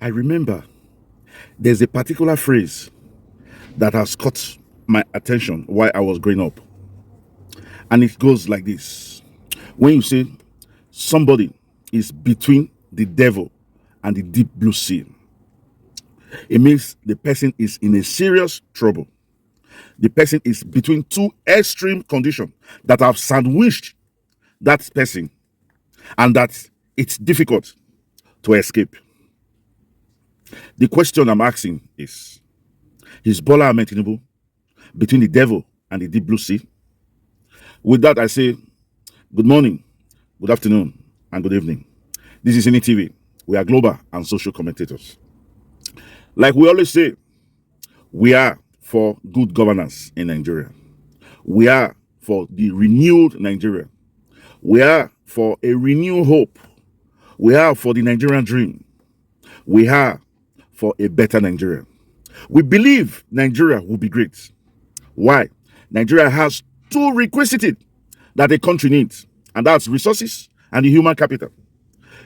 I remember there's a particular phrase that has caught my attention while I was growing up. And it goes like this. When you say somebody is between the devil and the deep blue sea, it means the person is in a serious trouble. The person is between two extreme conditions that have sandwiched that person and that it's difficult to escape. The question I'm asking is Bola Ahmed Tinubu between the devil and the deep blue sea? With that, I say good morning, good afternoon, and good evening. This is TV. We are global and social commentators. Like we always say, we are for good governance in Nigeria. We are for the renewed Nigeria. We are for a renewed hope. We are for the Nigerian dream. We are for a better Nigeria. We believe Nigeria will be great. Why? Nigeria has two requisites that a country needs, and that's resources and the human capital.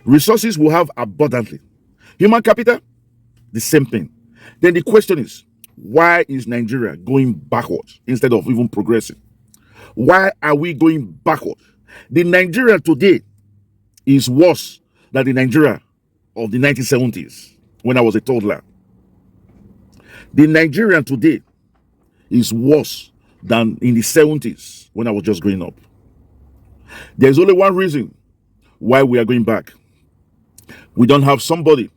Resources will have abundantly. Human capital, the same thing. Then the question is, why is Nigeria going backwards instead of even progressing? Why are we going backward? The Nigeria today is worse than the Nigeria of the 1970s when I was a toddler. The Nigerian today is worse than in the 70s when I was just growing up. There's only one reason why we are going back. We don't have somebody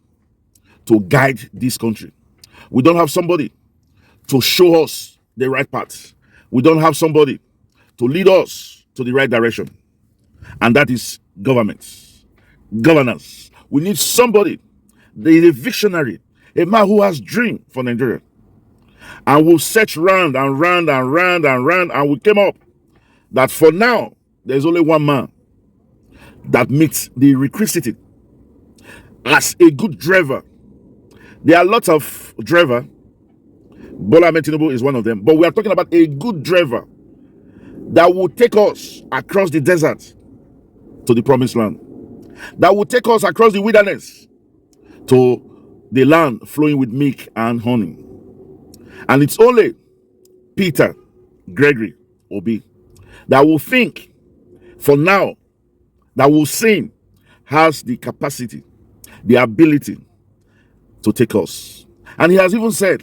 to guide this country. We don't have somebody to show us the right path. We don't have somebody to lead us to the right direction. And that is government, governance. We need somebody, a visionary, a man who has dream for Nigeria. And we'll search round and round and round and round, and we came up that for now, there's only one man that meets the requisite as a good driver. There are lots of drivers. Bola Ahmed Tinubu is one of them. But we are talking about a good driver that will take us across the desert to the promised land. That will take us across the wilderness to the land flowing with milk and honey. And it's only Peter Gregory Obi that will think for now, that will sing, has the capacity, the ability to take us. And he has even said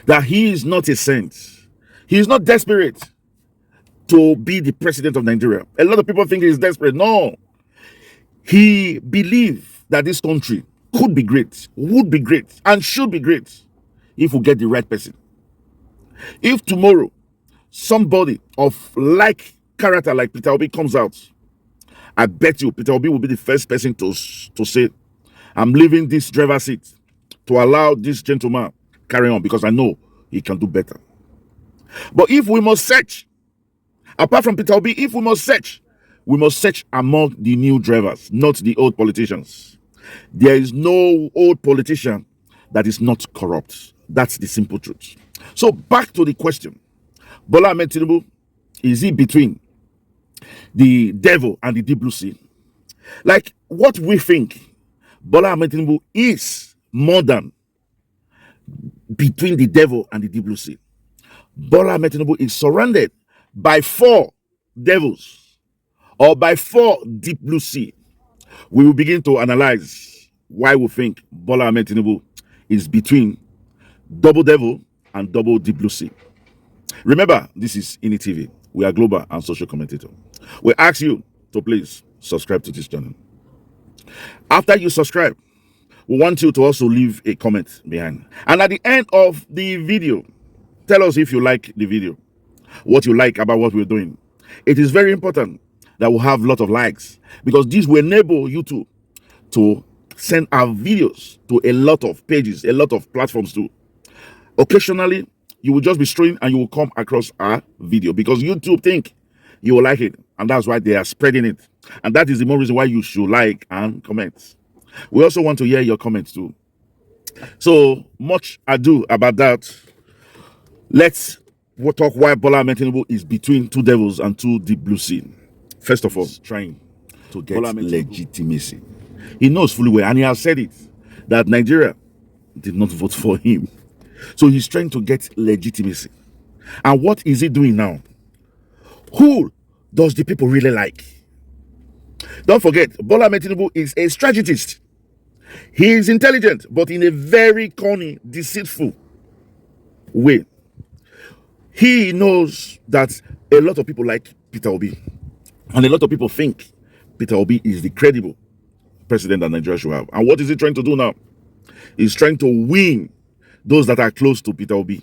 that he is not a saint. He is not desperate to be the president of Nigeria. A lot of people think he's desperate. No. He believes that this country could be great, would be great, and should be great if we get the right person. If tomorrow somebody of like character like Peter Obi comes out, I bet you Peter Obi will be the first person to say, I'm leaving this driver seat to allow this gentleman carry on because I know he can do better. But if we must search, apart from Peter Obi, if we must search among the new drivers, not the old politicians. There is no old politician that is not corrupt. That's the simple truth. So back to the question. Bola Ahmed Tinubu, is he between the devil and the deep blue sea? Like what we think, Bola Ahmed Tinubu is more than between the devil and the deep blue sea. Bola Ahmed Tinubu is surrounded by 4 devils or by 4 deep blue sea. We will begin to analyze why we think Bola Ahmed Tinubu is between double devil and double deep blue sea. Remember, this is TV. We are global and social commentator. We ask you to please subscribe to this channel. After you subscribe, we want you to also leave a comment behind. And at the end of the video, tell us if you like the video, what you like about what we're doing. It is very important that we have a lot of likes because this will enable YouTube to send our videos to a lot of pages, a lot of platforms too. Occasionally, you will just be streaming and you will come across our video because YouTube think you will like it, and that's why they are spreading it. And that is the more reason why you should like and comment. We also want to hear your comments too. So much ado about that. Let's talk why Bola Ahmed Tinubu is between 2 devils and 2 deep blue sea. First of all, trying to get legitimacy. He knows fully well, and he has said it, that Nigeria did not vote for him. So he's trying to get legitimacy. And what is he doing now? Who does the people really like? Don't forget, Bola Ahmed Tinubu is a strategist. He is intelligent, but in a very corny, deceitful way. He knows that a lot of people like Peter Obi. And a lot of people think Peter Obi is the credible president that Nigeria should have. And what is he trying to do now? He's trying to win those that are close to Peter Obi.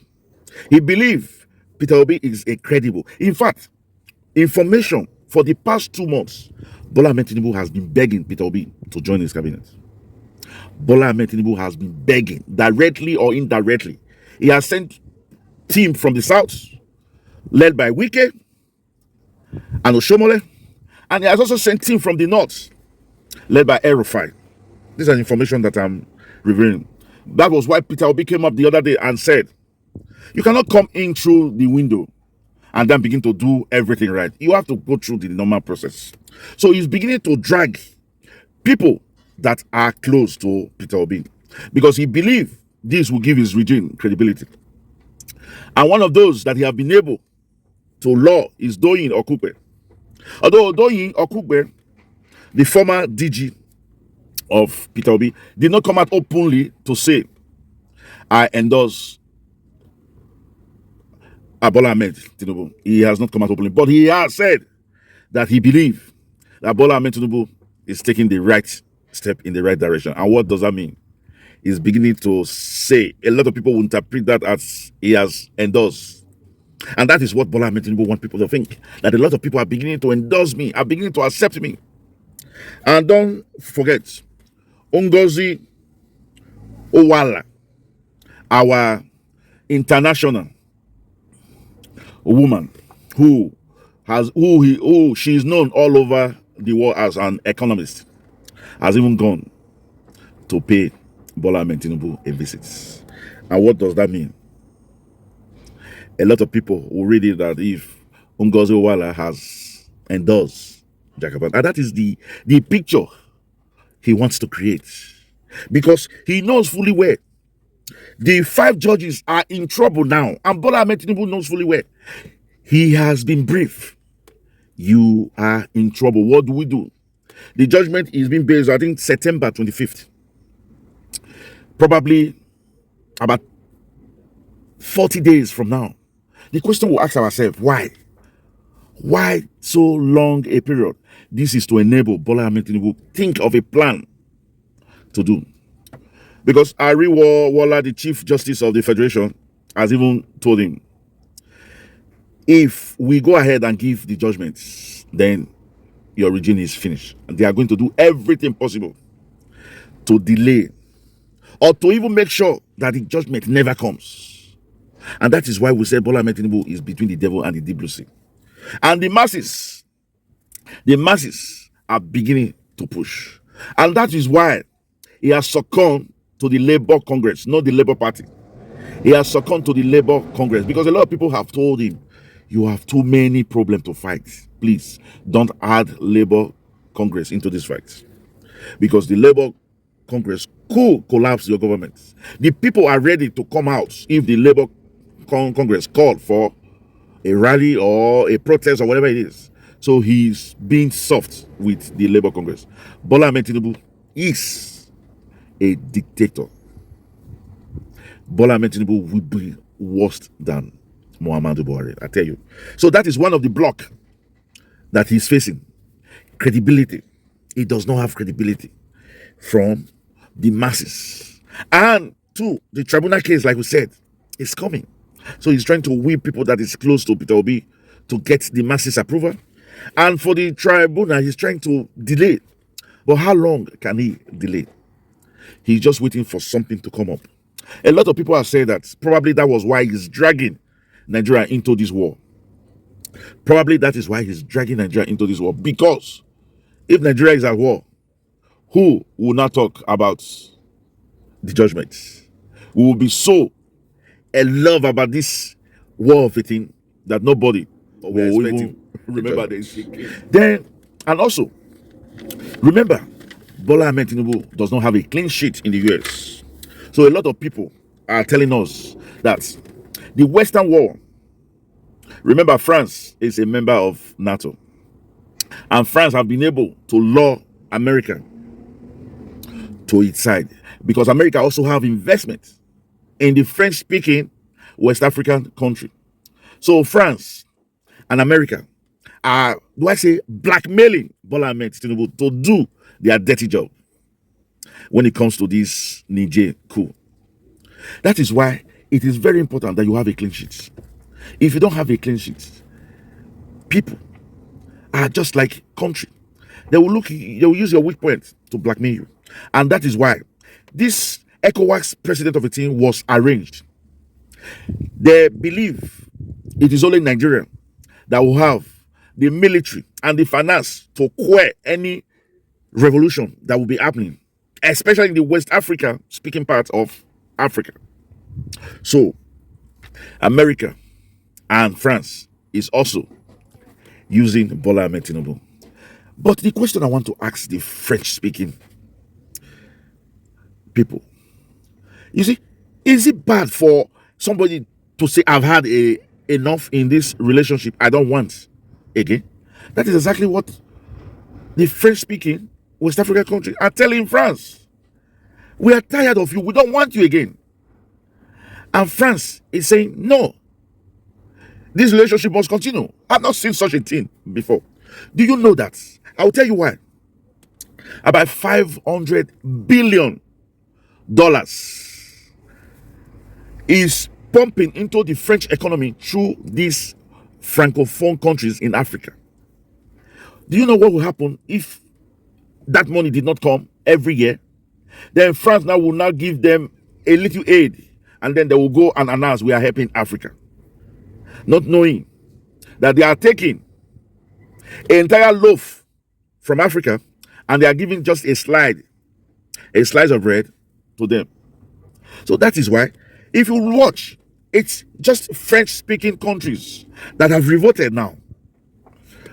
He believes Peter Obi is a credible. In fact, information for the past 2 months, Bola Ahmed Tinubu has been begging Peter Obi to join his cabinet. Bola Ahmed Tinubu has been begging, directly or indirectly. He has sent team from the south, led by Wike and Oshomole, and he has also sent team from the north, led by El-Rufai. This is information that I'm revealing. That was why Peter Obi came up the other day and said, you cannot come in through the window and then begin to do everything right. You have to go through the normal process. So he's beginning to drag people that are close to Peter Obi because he believes this will give his regime credibility. And one of those that he have been able to law is Doyin Okupe. Although Doyin Okupe, the former DG of Peter Obi, did not come out openly to say, I endorse Bola Ahmed Tinubu. He has not come out openly, but he has said that he believes that Bola Ahmed Tinubu is taking the right step in the right direction. And what does that mean? He's beginning to say, a lot of people will interpret that as he has endorsed. And that is what Bola Ahmed Tinubu wants people to think, that a lot of people are beginning to endorse me, are beginning to accept me. And don't forget, Ngozi Owala, our international woman who she is known all over the world as an economist, has even gone to pay Bola Ahmed Tinubu a visit. And what does that mean? A lot of people will read it that if Ngozi Owala has endorsed Jagaban, and that is the picture he wants to create, because he knows fully well the 5 judges are in trouble now, and Bola Ahmed Tinubu knows fully well he has been briefed. You are in trouble. What do we do? The judgment is being based, I think, September 25th. Probably about 40 days from now. The question we'll ask ourselves, why? Why so long a period? This is to enable Bola Ahmed Tinubu think of a plan to do. Because Ari Wala, the Chief Justice of the Federation, has even told him, if we go ahead and give the judgments, then your regime is finished. And they are going to do everything possible to delay or to even make sure that the judgment never comes. And that is why we say Bola Ahmed Tinubu is between the devil and the deep blue sea. And the masses are beginning to push. And that is why he has succumbed to the Labour Congress, not the Labour Party. He has succumbed to the Labour Congress because a lot of people have told him, you have too many problems to fight. Please don't add Labour Congress into this fight. Because the Labour Congress could collapse your government. The people are ready to come out if the Labour Congress called for a rally or a protest or whatever it is. So he's being soft with the Labour Congress. Bola Ahmed Tinubu is a dictator. Bola Ahmed Tinubu will be worse than Muhammadu Buhari, I tell you. So that is one of the block that he's facing. Credibility. He does not have credibility from the masses. And 2, the tribunal case, like we said, is coming. So he's trying to win people that is close to Peter Obi to get the masses approval. And for the tribunal, he's trying to delay. But how long can he delay? He's just waiting for something to come up. A lot of people have said that probably that was why he's dragging Nigeria into this war. Probably that is why he's dragging Nigeria into this war. Because if Nigeria is at war, who will not talk about the judgments? We will be so in love about this war of a thing that nobody will even remember this. Then, and also, remember, Bola Ahmed Tinubu does not have a clean sheet in the US. So a lot of people are telling us that the Western wall, remember France is a member of NATO, and France have been able to lure America to its side because America also have investment in the French-speaking West African country. So France and America are, do I say, blackmailing Bola Ahmed Tinubu to do their dirty job when it comes to this Niger coup. That is why it is very important that you have a clean sheet. If you don't have a clean sheet, people are just like country. They will use your weak point to blackmail you. And that is why this ECOWAS president of a team was arranged. They believe it is only Nigeria that will have the military and the finance to quell any revolution that will be happening, especially in the West Africa speaking part of Africa. So America and France is also using Bola Ahmed Tinubu. But the question I want to ask the French speaking people, you see, is it bad for somebody to say, I've had enough in this relationship, I don't want again? That is exactly what the French speaking West African country are telling France. We are tired of you, we don't want you again. And France is saying, no, this relationship must continue. I've not seen such a thing before. Do you know that? I'll tell you why. About $500 billion is pumping into the French economy through these francophone countries in Africa. Do you know what will happen if that money did not come every year? Then France now will now give them a little aid, and then they will go and announce we are helping Africa, not knowing that they are taking an entire loaf from Africa and they are giving just a slice of bread to them. So that is why, if you watch, it's just French-speaking countries that have revolted now.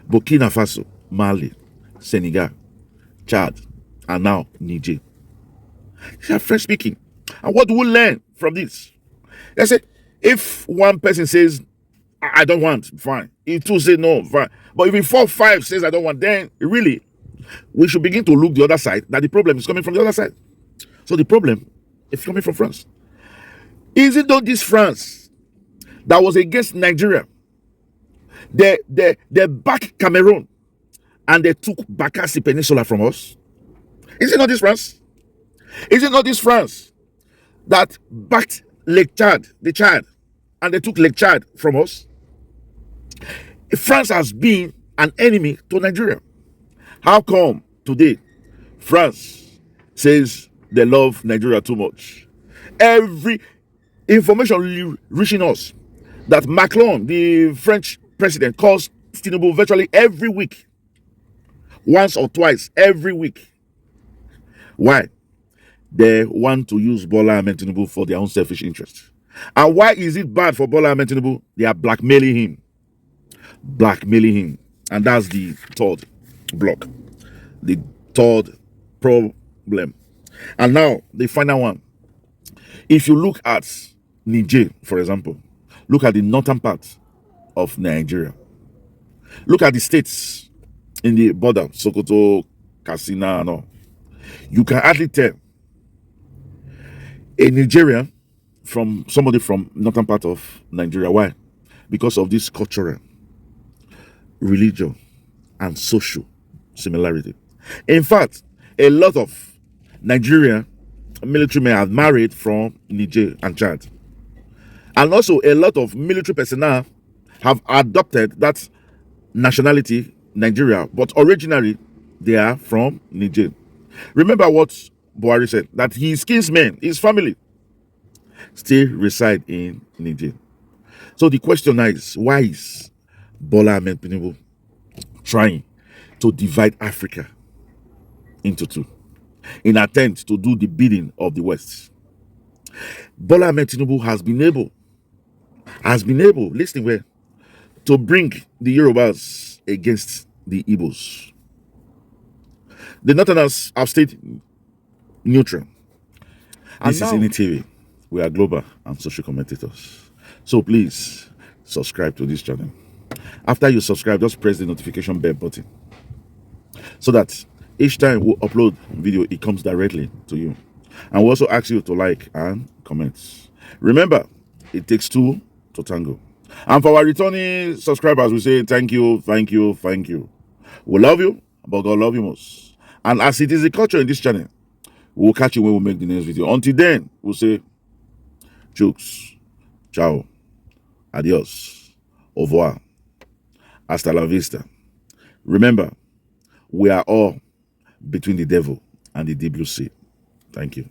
Burkina Faso, Mali, Senegal, Chad, and now Niger. They are French-speaking. And what do we learn from this? They say, if one person says, I don't want, fine. If two say no, fine. But if 4 or 5 says I don't want, then really, we should begin to look the other side, that the problem is coming from the other side. So the problem is coming from France. Is it not this France that was against Nigeria? They backed Cameroon and they took Bakassi Peninsula from us. Is it not this France? Is it not this France that backed Lake Chad, the Chad, and they took Lake Chad from us? France has been an enemy to Nigeria. How come today France says they love Nigeria too much? Every information reaching us that Macron, the French president, calls Tinubu virtually every week, once or twice every week. Why? They want to use Bola Ahmed Tinubu for their own selfish interests. And why is it bad for Bola Ahmed Tinubu? They are blackmailing him. And that's the third block, the third problem. And now the final one. If you look at Niger, for example, look at the northern part of Nigeria. Look at the states in the border, Sokoto, Katsina, and all. You can hardly tell a Nigerian from somebody from northern part of Nigeria. Why? Because of this cultural, religion, and social similarity. In fact, a lot of Nigerian military men have married from Niger and Chad. And also a lot of military personnel have adopted that nationality, Nigeria, but originally they are from Niger. Remember what Buhari said, that his kinsmen, his family, still reside in Niger. So the question is, why is Bola Ahmed Tinubu trying to divide Africa into two in attempt to do the bidding of the West? Bola Ahmed Tinubu has been able, listen well, to bring the Yorubas against the Igbos. The Northerners have stayed neutral. And This is now, Ini TV. We are global and social commentators. So please subscribe to this channel. After you subscribe, just press the notification bell button so that each time we upload video, it comes directly to you. And we also ask you to like and comment. Remember, it takes two to tango. And for our returning subscribers, we say thank you, thank you, thank you. We love you, but God love you most. And as it is the culture in this channel, we'll catch you when we make the next video. Until then, we'll say jokes, ciao, adios, au revoir, hasta la vista. Remember, we are all between the devil and the deep blue sea. Thank you.